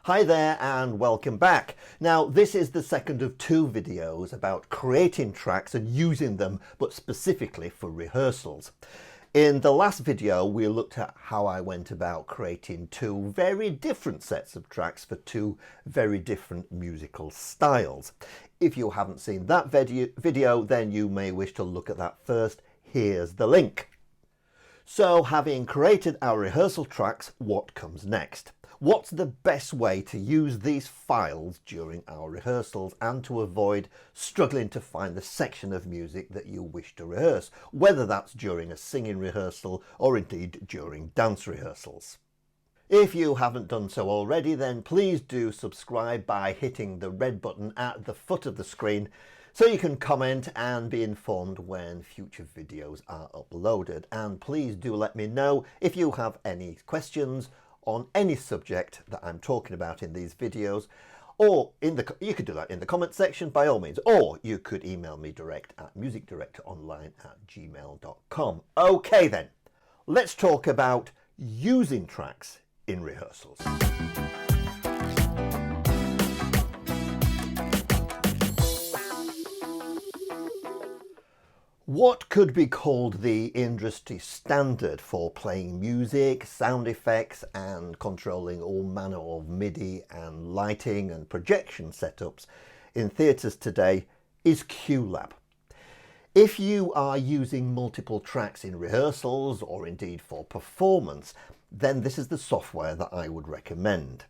Hi there and welcome back. Now this is the second of two videos about creating tracks and using them, but specifically for rehearsals. In the last video we looked at how I went about creating two very different sets of tracks for two very different musical styles. If you haven't seen that video then you may wish to look at that first. Here's the link. So having created our rehearsal tracks, what comes next? What's the best way to use these files during our rehearsals and to avoid struggling to find the section of music that you wish to rehearse, whether that's during a singing rehearsal or indeed during dance rehearsals? If you haven't done so already, then please do subscribe by hitting the red button at the foot of the screen so you can comment and be informed when future videos are uploaded. And please do let me know if you have any questions on any subject that I'm talking about in these videos, or you could do that in the comment section by all means, or you could email me direct at musicdirectoronline@gmail.com. Okay then, let's talk about using tracks in rehearsals. What could be called the industry standard for playing music, sound effects and controlling all manner of MIDI and lighting and projection setups in theatres today is QLab. If you are using multiple tracks in rehearsals or indeed for performance, then this is the software that I would recommend.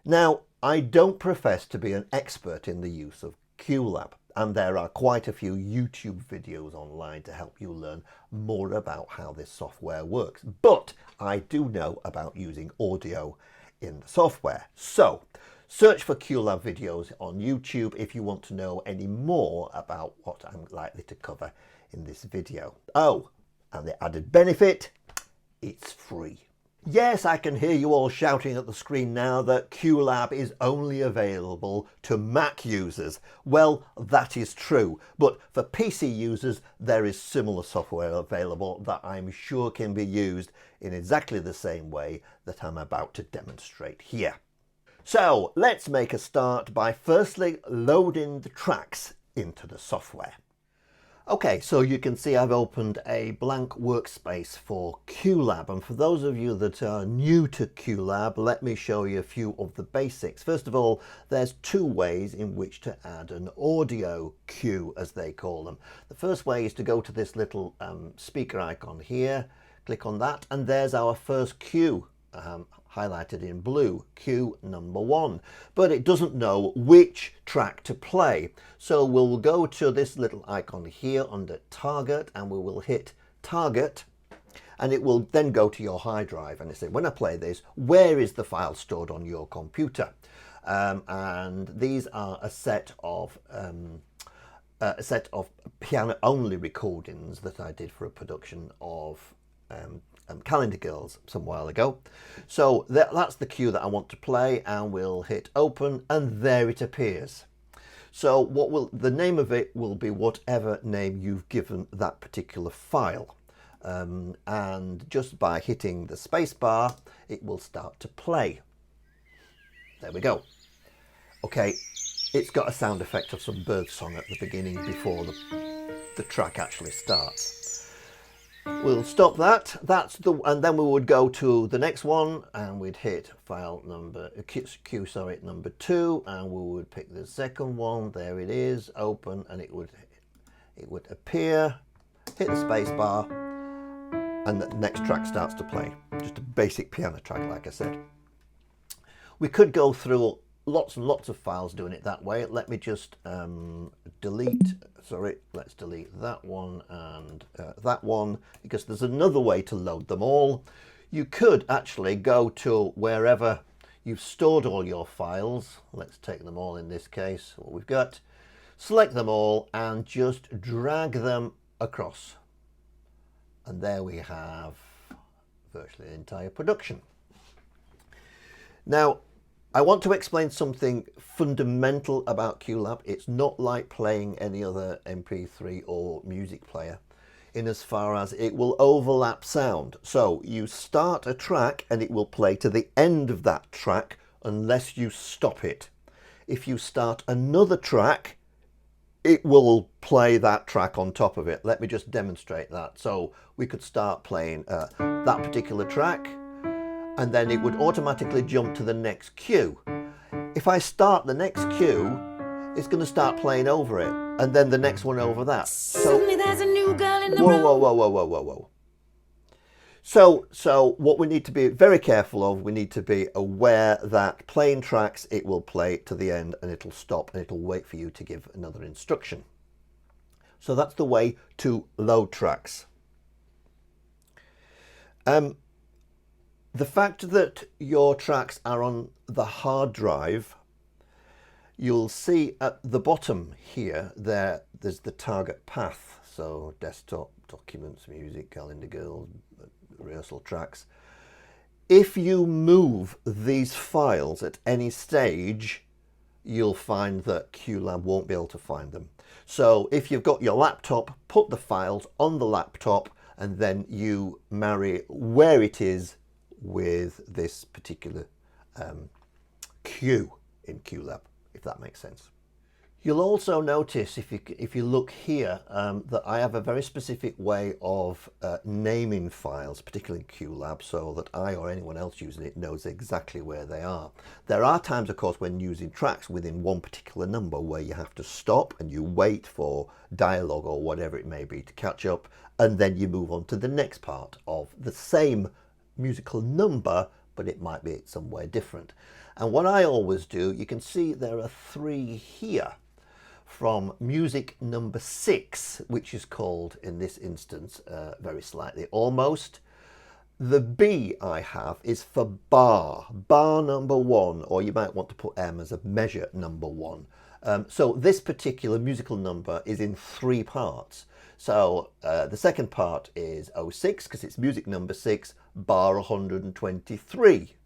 Now, I don't profess to be an expert in the use of QLab, and there are quite a few YouTube videos online to help you learn more about how this software works. But I do know about using audio in the software. So search for QLab videos on YouTube if you want to know any more about what I'm likely to cover in this video. Oh, and the added benefit, it's free. Yes, I can hear you all shouting at the screen now that QLab is only available to Mac users. Well, that is true, but for PC users there is similar software available that I'm sure can be used in exactly the same way that I'm about to demonstrate here. So let's make a start by firstly loading the tracks into the software. Okay, so you can see I've opened a blank workspace for QLab, and for those of you that are new to QLab, let me show you a few of the basics. First of all, there's two ways in which to add an audio cue, as they call them. The first way is to go to this little speaker icon here, click on that, and there's our first cue. Highlighted in blue, cue number 1, but it doesn't know which track to play. So we'll go to this little icon here under target and we will hit target, and it will then go to your hard drive and it says, when I play this, where is the file stored on your computer? And these are a set of piano only recordings that I did for a production of Calendar Girls some while ago. So that's the cue that I want to play, and we'll hit open and there it appears. So the name of it will be whatever name you've given that particular file, and just by hitting the space bar it will start to play. There we go. Okay, it's got a sound effect of some bird song at the beginning before the track actually starts. We'll stop that. And then we would go to the next one and we'd hit file number number 2, and we would pick the second one. There it is, open, and it would appear. Hit the space bar and the next track starts to play. Just a basic piano track, like I said. We could go through lots and lots of files doing it that way. Let me just let's delete that one and that one, because there's another way to load them all. You could actually go to wherever you've stored all your files. Let's take them all in this case, what we've got. Select them all and just drag them across. And there we have virtually the entire production. Now, I want to explain something fundamental about QLab. It's not like playing any other MP3 or music player in as far as it will overlap sound. So you start a track and it will play to the end of that track unless you stop it. If you start another track, it will play that track on top of it. Let me just demonstrate that. So we could start playing that particular track, and then it would automatically jump to the next cue. If I start the next cue, it's going to start playing over it, and then the next one over that. So there's a new girl in the room. Whoa. So what we need to be very careful of, we need to be aware that playing tracks, it will play to the end and it'll stop and it'll wait for you to give another instruction. So that's the way to load tracks. The fact that your tracks are on the hard drive, you'll see at the bottom here, there's the target path. So desktop, documents, music, calendar girl, rehearsal tracks. If you move these files at any stage, you'll find that QLab won't be able to find them. So if you've got your laptop, put the files on the laptop and then you marry where it is with this particular cue in QLab, if that makes sense. You'll also notice if you look here that I have a very specific way of naming files, particularly in QLab, so that I or anyone else using it knows exactly where they are. There are times, of course, when using tracks within one particular number where you have to stop and you wait for dialogue or whatever it may be to catch up, and then you move on to the next part of the same musical number, but it might be somewhere different. And what I always do, you can see there are 3 here from music number 6, which is called in this instance very slightly Almost. The B I have is for bar number 1, or you might want to put M as a measure number 1. So this particular musical number is in 3 parts. So the second part is 06 because it's music number 6, bar 123.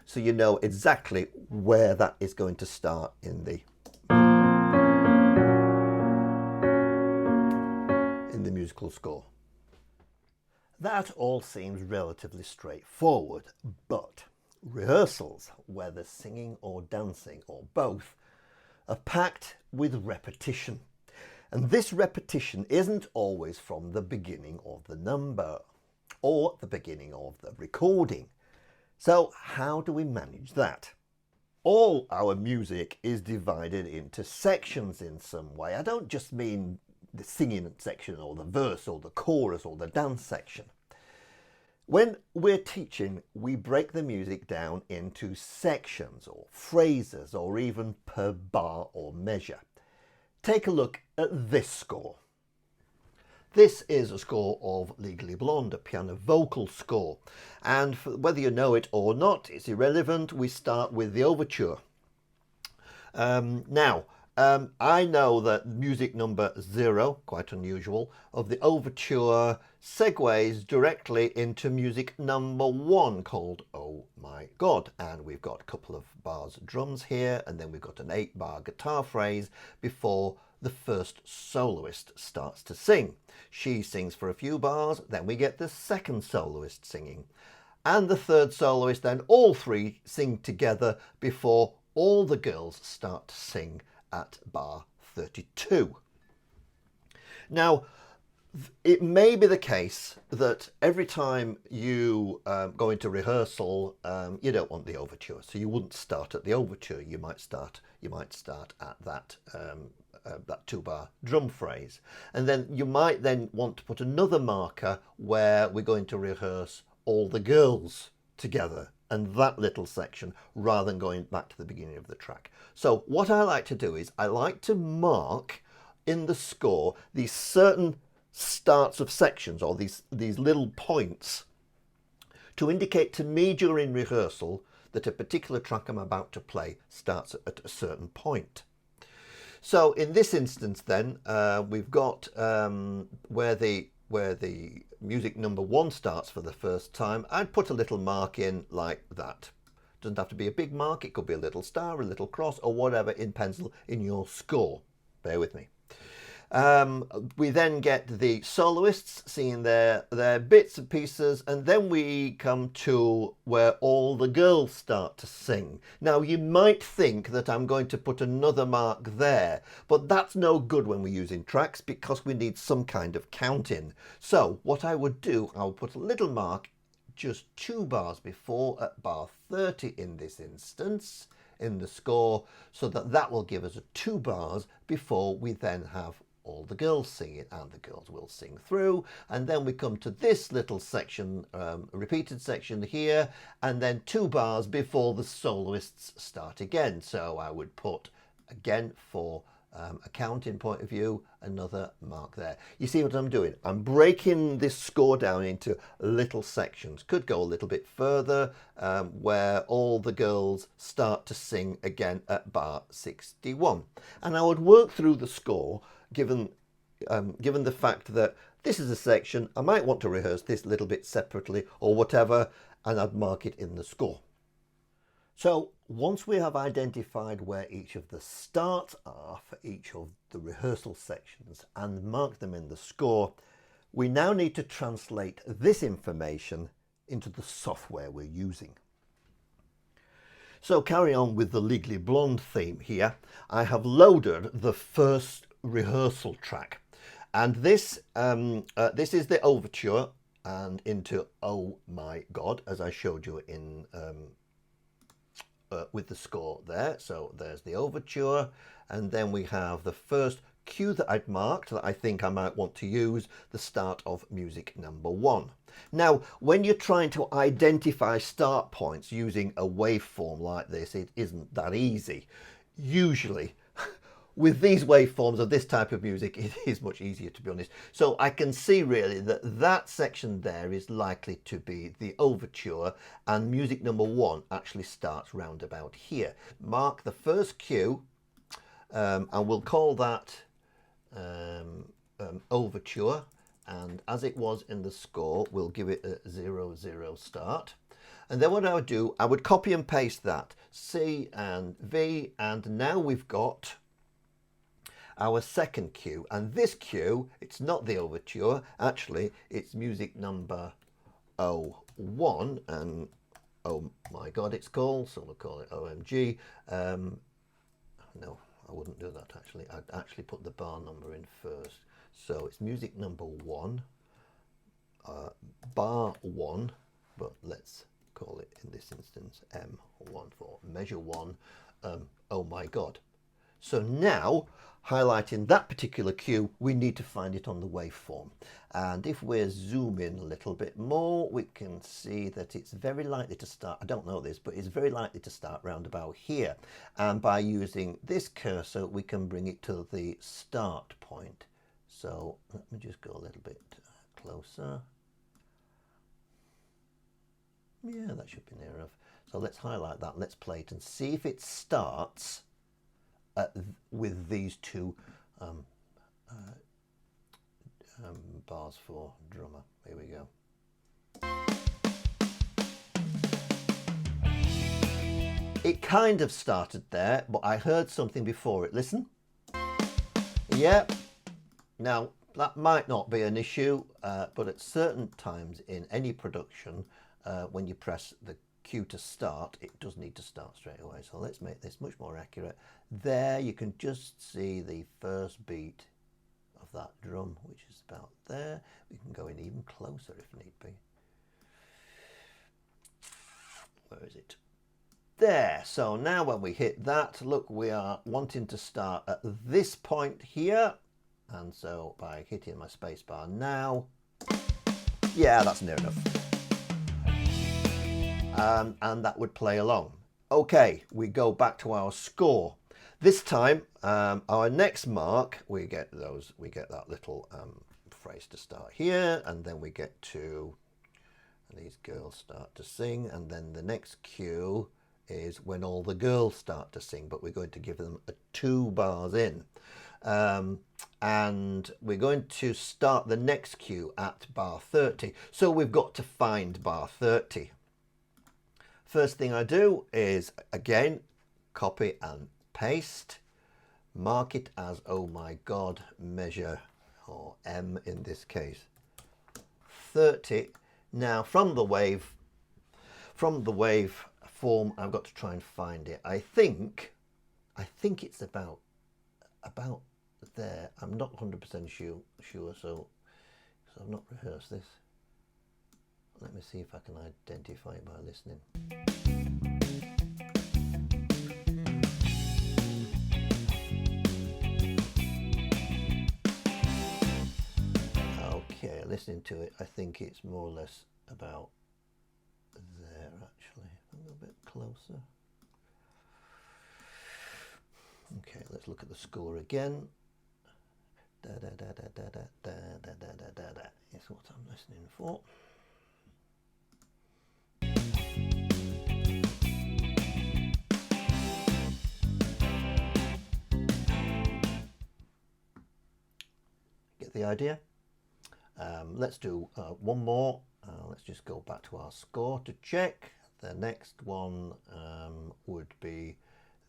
So you know exactly where that is going to start in the musical score. That all seems relatively straightforward, but rehearsals, whether singing or dancing or both, are packed with repetition. And this repetition isn't always from the beginning of the number or the beginning of the recording. So how do we manage that? All our music is divided into sections in some way. I don't just mean the singing section or the verse or the chorus or the dance section. When we're teaching, we break the music down into sections or phrases or even per bar or measure. Take a look at this score. This is a score of Legally Blonde, a piano vocal score. And whether you know it or not, it's irrelevant. We start with the overture. I know that music number 0, quite unusual, of the overture segues directly into music number 1 called Oh My God. And we've got a couple of bars of drums here, and then we've got an 8-bar guitar phrase before the first soloist starts to sing. She sings for a few bars, then we get the second soloist singing. And the third soloist, then all 3 sing together before all the girls start to sing at bar 32. Now, it may be the case that every time you go into rehearsal, you don't want the overture, so you wouldn't start at the overture. You might start at that 2-bar drum phrase, and then you might then want to put another marker where we're going to rehearse all the girls together and that little section, rather than going back to the beginning of the track. So what I like to do is I like to mark in the score these certain starts of sections, or these little points, to indicate to me during rehearsal that a particular track I'm about to play starts at a certain point. So in this instance then, we've got where the music number 1 starts for the first time. I'd put a little mark in like that. Doesn't have to be a big mark, it could be a little star, a little cross, or whatever in pencil in your score. Bear with me. We then get the soloists singing their bits and pieces, and then we come to where all the girls start to sing. Now, you might think that I'm going to put another mark there, but that's no good when we're using tracks because we need some kind of counting. So what I would do, I would put a little mark just 2 bars before at bar 30 in this instance in the score, so that that will give us 2 bars before we then have all the girls singing, and the girls will sing through, and then we come to this little section, repeated section here, and then 2 bars before the soloists start again. So I would put again for a counting point of view, another mark there. You see what I'm doing? I'm breaking this score down into little sections. Could go a little bit further, where all the girls start to sing again at bar 61. And I would work through the score, given the fact that this is a section, I might want to rehearse this a little bit separately or whatever, and I'd mark it in the score. So once we have identified where each of the starts are for each of the rehearsal sections and mark them in the score, we now need to translate this information into the software we're using. So carry on with the Legally Blonde theme here. I have loaded the first rehearsal track, and this is the overture and into Oh My God, as I showed you in with the score there. So there's the overture, and then we have the first cue that I'd marked that I think I might want to use, the start of music number 1. Now, when you're trying to identify start points using a waveform like this, it isn't that easy. Usually, with these waveforms of this type of music, it is much easier, to be honest. So I can see really that that section there is likely to be the overture, and music number 1 actually starts round about here. Mark the first cue, and we'll call that overture, and as it was in the score, we'll give it a 0-0 start. And then what I would do, I would copy and paste that, C and V, and now we've got our second cue, and this cue, it's not the overture, actually it's music number 01, and oh my God it's called, so we'll call it OMG. No, I wouldn't do that actually. I'd actually put the bar number in first. So it's music number 1, bar 1, but let's call it in this instance M1 for measure 1, oh my God. So now, highlighting that particular cue, we need to find it on the waveform. And if we zoom in a little bit more, we can see that it's very likely to start, I don't know this, but it's very likely to start round about here. And by using this cursor, we can bring it to the start point. So let me just go a little bit closer. Yeah, that should be near enough. So let's highlight that, let's play it and see if it starts with these 2 bars for drummer. Here we go. It kind of started there, but I heard something before it. Listen. Yeah. Now, that might not be an issue, but at certain times in any production, when you press the cue to start, it does need to start straight away. So let's make this much more accurate. There you can just see the first beat of that drum, which is about there. We can go in even closer if need be. Where is it? There. So now when we hit that, look, we are wanting to start at this point here, and so by hitting my space bar now, yeah, that's near enough. And that would play along. Okay, we go back to our score. This time, our next mark, we get that little phrase to start here, and then we get to, and these girls start to sing, and then the next cue is when all the girls start to sing, but we're going to give them 2 bars in. And we're going to start the next cue at bar 30. So we've got to find bar 30. First thing I do is, again, copy and paste, Mark it as, oh my God, measure, or M in this case, 30. Now from the wave form, I've got to try and find it. I think it's about there. I'm not 100% sure, so I've not rehearsed this. Let me see if I can identify it by listening. Okay, listening to it, I think it's more or less about there actually. A little bit closer. Okay, let's look at the score again. Da da da da da da da da da da da da is what I'm listening for. Get the idea? Let's do one more. Let's just go back to our score to check. The next one would be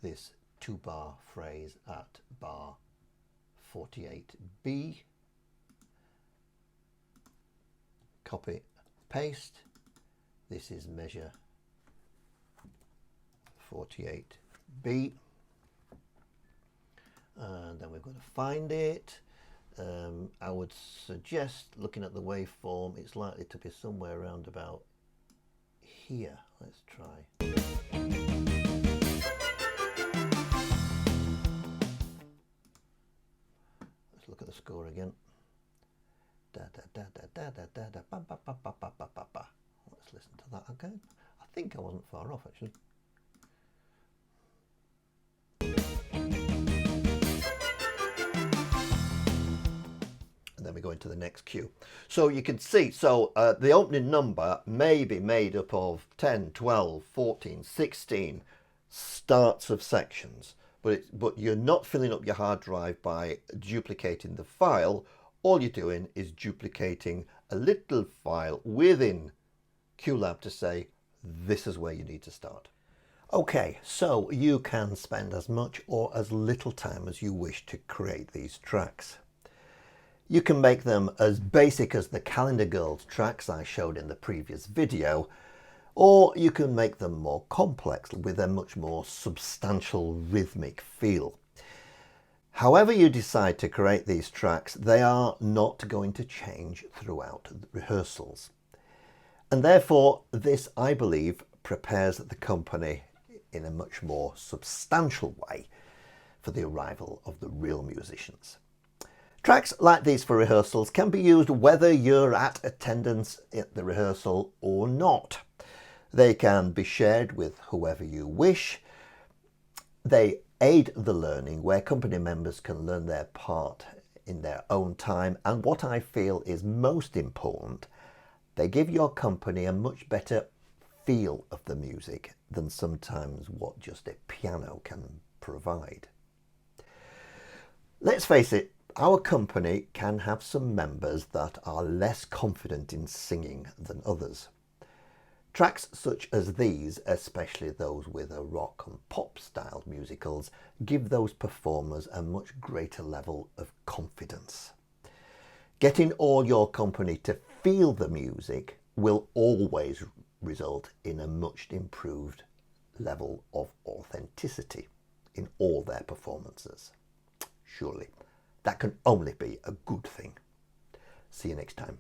this 2-bar phrase at bar 48B. Copy, paste. This is measure 48B. And then we're going to find it. I would suggest, looking at the waveform, it's likely to be somewhere around about here. Let's try. Let's look at the score again. Da da da da da da da da ba ba ba ba ba ba ba ba. Let's listen to that again. I think I wasn't far off actually. Then we go into the next cue. So you can see, the opening number may be made up of 10, 12, 14, 16 starts of sections, but you're not filling up your hard drive by duplicating the file. All you're doing is duplicating a little file within QLab to say, this is where you need to start. Okay, so you can spend as much or as little time as you wish to create these tracks. You can make them as basic as the Calendar Girls tracks I showed in the previous video, or you can make them more complex with a much more substantial rhythmic feel. However you decide to create these tracks, they are not going to change throughout rehearsals. And therefore, this, I believe, prepares the company in a much more substantial way for the arrival of the real musicians. Tracks like these for rehearsals can be used whether you're at attendance at the rehearsal or not. They can be shared with whoever you wish. They aid the learning where company members can learn their part in their own time, and what I feel is most important, they give your company a much better feel of the music than sometimes what just a piano can provide. Let's face it, our company can have some members that are less confident in singing than others. Tracks such as these, especially those with a rock and pop style musicals, give those performers a much greater level of confidence. Getting all your company to feel the music will always result in a much improved level of authenticity in all their performances. Surely, that can only be a good thing. See you next time.